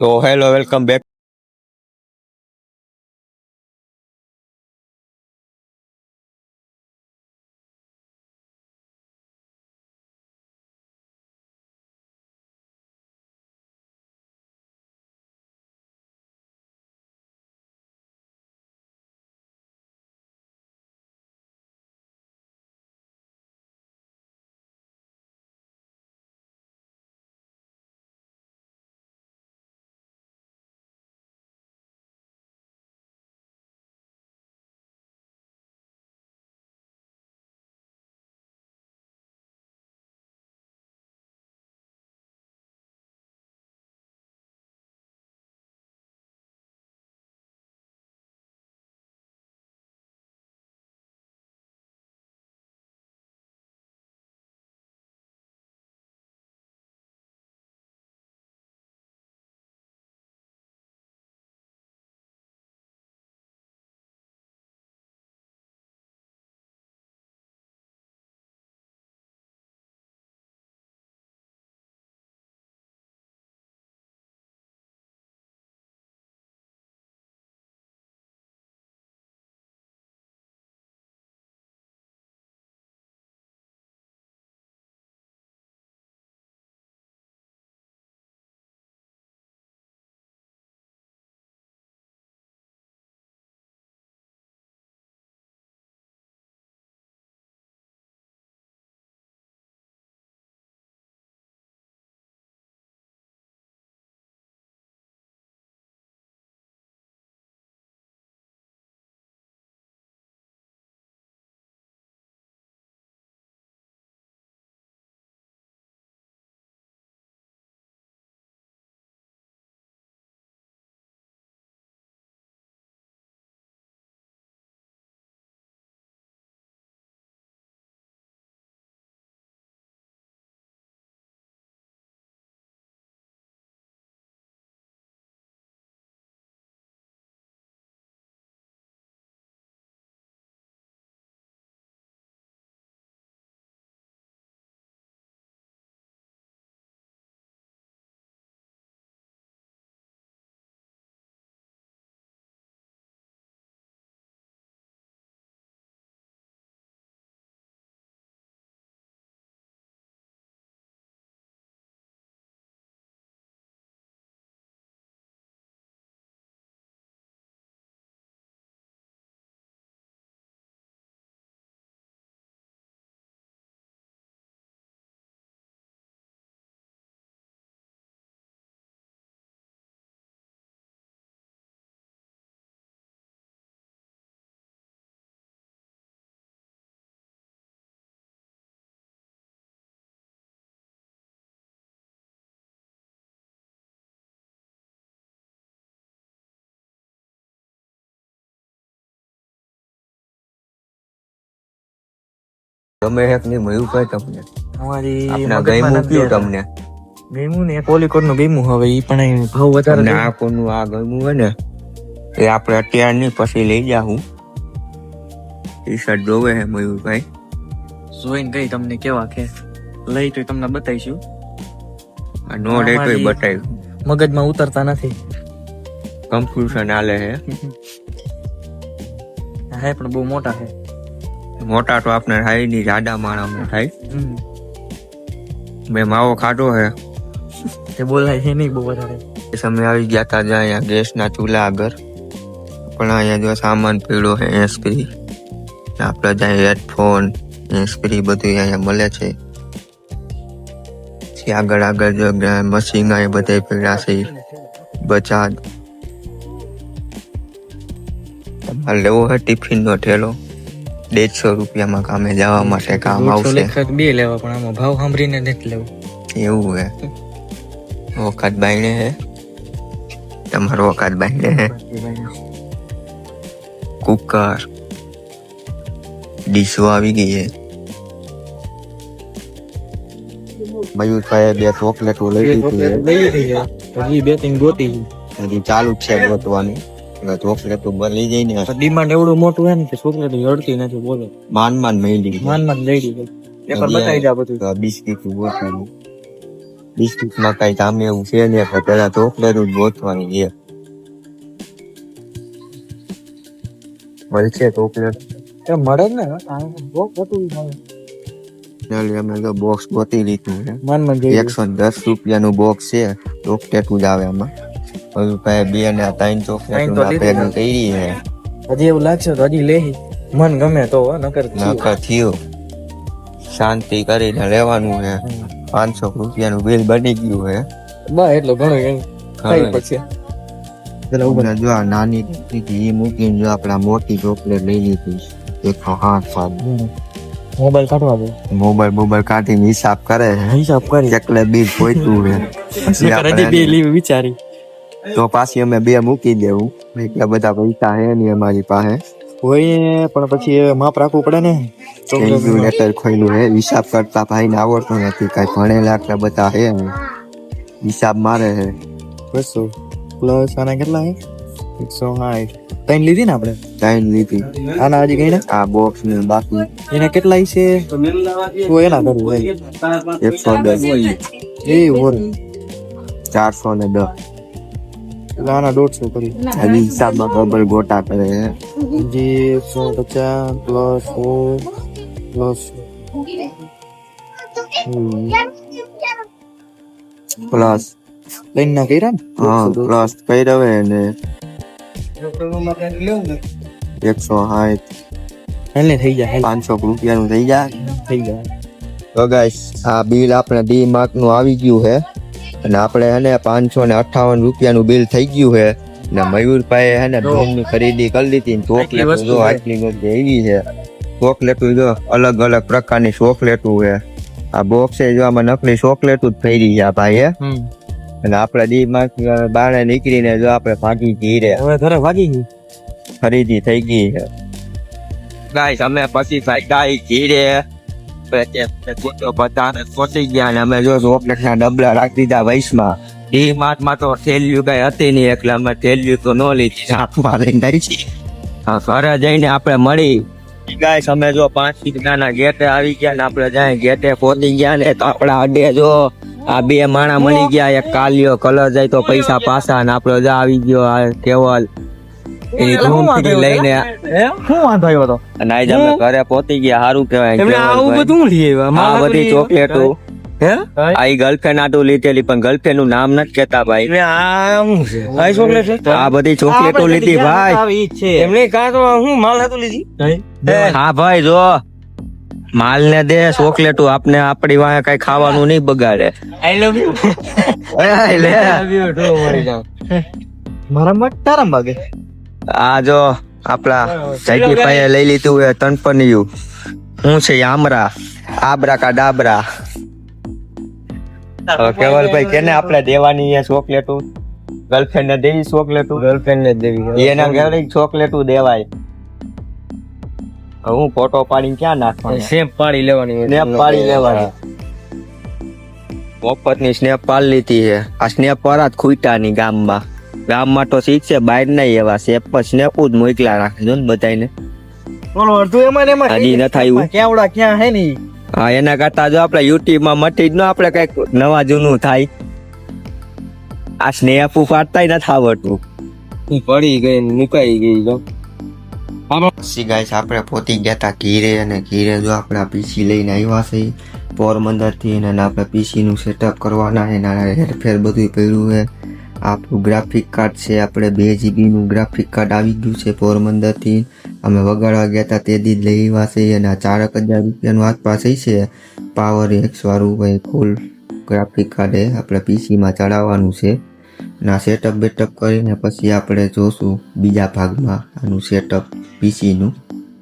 તો hello welcome back. ગમે hack નહીં મળ્યું કઈ તમને અમારી આપના ગયમું કયું તમને ગયમું ને કોલિકોટ નું ગયમું હવે ઈ પણ ભાવ વધારે તમને આ કોનું આ ગયમું હોય ને એ આપણે અત્યાર નહીં પછી લઈ જાઉં. ટી શર્ટ જોવે હે મયુરભાઈ, જોઈને ગઈ તમને કેવા કે લઈ તો તમને બતાવીશું. આ નો રેટ હોય બતાવ્યું. મગજમાં ઉતરતા નથી. કન્ફ્યુઝન આલે હે. હે પણ બહુ મોટા છે. મોટા તો આપણે હાઈ ની જાડા માણસ થાય. મેં માવો ખાધો હે તે બોલાય છે નહીં બહુ વધારે. સમય આવી ગયા તા જ્યાં અહીંયા ગેસના ચૂલા આગળ પણ અહીંયા જો સામાન પીળો હે એસપી આપણે જ્યાં હેડફોન એસપી બધું અહીંયા મળે છે. આગળ આગળ જો મશીન એ બધા પીળા છે. બજાજ તમારે લેવો હોય ટિફિન નો ઠેલો 150 રૂપિયામાં કામે જવા માટે કામ આવશે. બે લેવા પણ આમાં ભાવ સાંભળીને નથી લેવું. એવું હે વખત બાઈને હે તમારો વખત બાઈને હે. કુકર ડીશો આવી ગઈ હે. મયુરભાઈ 2 ચોકલેટો લઈ લીધી હજી 2-3 ગોતી હજી ચાલુ જ છે ગોતવાની. ચોકલેટો બની જાય ને ડિમાન્ડ એવડું મોટું હે ને કે ચોકલેટ હડતી નથી. બોલો માન લઈ લીધી. લઈ લીધી. પેપર બતાવી જા બધું. બિસ્કીટ ગોતવાની બિસ્કિટમાં કઈ કામ એવું છે ને પેલા ચોકલેટ જ ગોતવાની છે. મળશે ચોકલેટ મળે જ ને બહુ ખોટું મળે. ચાલી અમે તો બોક્સ ગોતી લીધું છે. મન 110 રૂપિયાનું બોક્સ છે. ચોકલેટ જ આવે આમાં. હજુ કઈ 2 ને 3 ચોકલેટ પેકિંગ કરી છે. હજી એવું લાગશે તો હજી લેહી મન ગમે તો નકર થયું શાંતિ કરીને લેવાનું છે. 500 રૂપિયાનું બિલ બની ગયું છે. બસ એટલું ઘણું કઈ પછી જો આ નાની દીકરી એ મૂકીને જો આપડા મોટી ચોકલેટ લઈ લીધી 108 મોબાઈલ કાઢવા દે. મોબાઈલ કાઢીને હિસાબ કરે છે. હિસાબ કરી ચોકલેટ બિલ પોઈતું છે. પછી હજી બે લીવ વિચારી તો પાછી અમે 2 મૂકી દેવું. એટલા બધા પૈસા હે નહીં અમારી પાસે. હોય પણ પછી માપ રાખવું પડે ને. કેલ્ક્યુલેટર ખોલ્યું હે. હિસાબ કરતા ભાઈને આવડતો નથી. કઈ ભણેલા એટલા બધા હે નહીં. હિસાબ મારે છે. 200 પ્લસ આના કેટલા હે 160. 3 લીધી ને આપણે 3 લીધી. આના હજી કઈ ને આ બોક્સ ને બાકી એના કેટલા છે તો એના કરવું હોય 110 એ ઓર 410. આના 150 કરી હજી હિસાબમાં ડબલ ગોટા કરે છે. હજી 150 પ્લસ 4 પ્લસ લઈને ના કર્યા ને હા પ્લસ કર્યો હે ને 160 એટલે થઈ જાય 500 રૂપિયાનું થઈ જાય. થઈ જાય. તો ગાઈસ આ બિલ આપણે ડી માર્ક નું આવી ગયું છે અને આપણે હે ને 558 રૂપિયાનું બિલ થઈ ગયું છે ને મયુરભાઈ હે ને ડ્રોનની ખરીદી કરી લીધી ને ચોકલેટ જો આટલી બધી એવી છે. ચોકલેટ જો અલગ અલગ પ્રકારની ચોકલેટ છે. આ બોક્સ જો આમાં નકલી ચોકલેટ જ ફેરી છે આ ભાઈ અને આપડે ડી માર્ક બારે નીકળીને જો આપણે ભાગી ગઈ રે. હવે ઘરે ભાગી ગઈ ખરીદી થઈ ગઈ છે ગાઈસ. અમે પછી ભાઈ ઘીરે બધાને પહોંચી ગયા ને અમે જો ચોકલેટ ના ડબલા રાખી દીધા વૈશમાં. ડી માર્ટ માં તો થેલીયું કઈ હતી નહીં એટલે અમે થેલીયું તો ન લીધી. હાથમાં લઈને ઘરે જઈને આપણે મળી ગાઈસ. અમે જો 5 કિલ્લાના ગેટે આવી ગયા ને આપણે જાય ગેટે પહોંચી ગયા ને તો આપડા અડે જો આ 2 માણા મળી ગયા. એક કાલિયો કલર જાય તો પૈસા પાછા ને આપડે જો આવી ગયો આ કેવલ એની ઘૂમથી લઈને શું વાંધો આવ્યો તો અને આજ અમે ઘરે પહોંચી ગયા. સારું કહેવાય. આવું બધું લઈ આવ્યા આ બધી ચોકલેટો આ ગર્લફ્રેન્ડ આટું લીધેલી પણ ગર્લફ્રેન્ડ નું નામ નથી કેતા ભાઈ. આ શું છે આ ચોકલેટ છે આ બધી ચોકલેટો લીધી ભાઈ. એમને કાં તો હું માલ હતું લીધી હા ભાઈ જો માલ ને દે ચોકલેટો આપને આપડી વાંહે કઈ ખાવાનું નહીં બગાડે. આઈ લવ યુ મારા મત તારા માગે. આ જો આપડા જાઈકી ભાઈએ લઈ લીધું એ તનપનિયું હું છે આમરા આબરા કા ડાબરા. કેવલભાઈ કેને આપણે દેવાની એ ચોકલેટો ગર્લફ્રેન્ડ ને દેવી ચોકલેટો ગર્લફ્રેન્ડ ને દેવી એના ઘરે ચોકલેટો દેવાય. હું ફોટો પાડીને ક્યાં નાખવાનો? સ્નેપ પાડી લેવાની સ્નેપ પાડી લેવાની. મફત ની સ્નેપ પાડી લીધી છે. આ સ્નેપ વાળા જ ખૂટ્યાની ગામમાં તો શીખ છે બહાર નહીં એવા સ્નેપ જ મોકલા રાખે જો ને બધાને. અડધું એમાં હજી ન થાય કેવડા ક્યાં હે ને હા એના કરતા જો આપડે યુટ્યુબ માં મટી જ ન આપણે કઈક નવા જૂનું થાય. આ સ્નેપ ઉપાડતા નથી આવડતું. પડી ગઈ મુકાઈ ગઈ જો ગાઈસ આપણે પહોંચી ગયા હતા ઘીરે અને ઘીરે જો આપણે પીસી લઈને આવ્યા છે પોરબંદર થી અને આપણે પીસી નું સેટઅપ કરવાના એના હેરફેર બધું પડ્યું છે. આપણું ગ્રાફિક કાર્ડ છે આપણે 2 GB નું ગ્રાફિક કાર્ડ આવી ગયું છે પોરબંદર થી. અમે વગાડવા ગયા હતા તે દી લઈ આવ્યા છે અને 4000 રૂપિયાનું આસપાસ છે. પાવર એક્સ વાળું ભાઈ ફૂલ ગ્રાફિક કાર્ડ આપણે પીસી માં ચડાવવાનું છે. ના સેટઅપ બેટઅપ કરીને પછી આપણે જોશું બીજા ભાગમાં આનું સેટઅપ પીસી નું.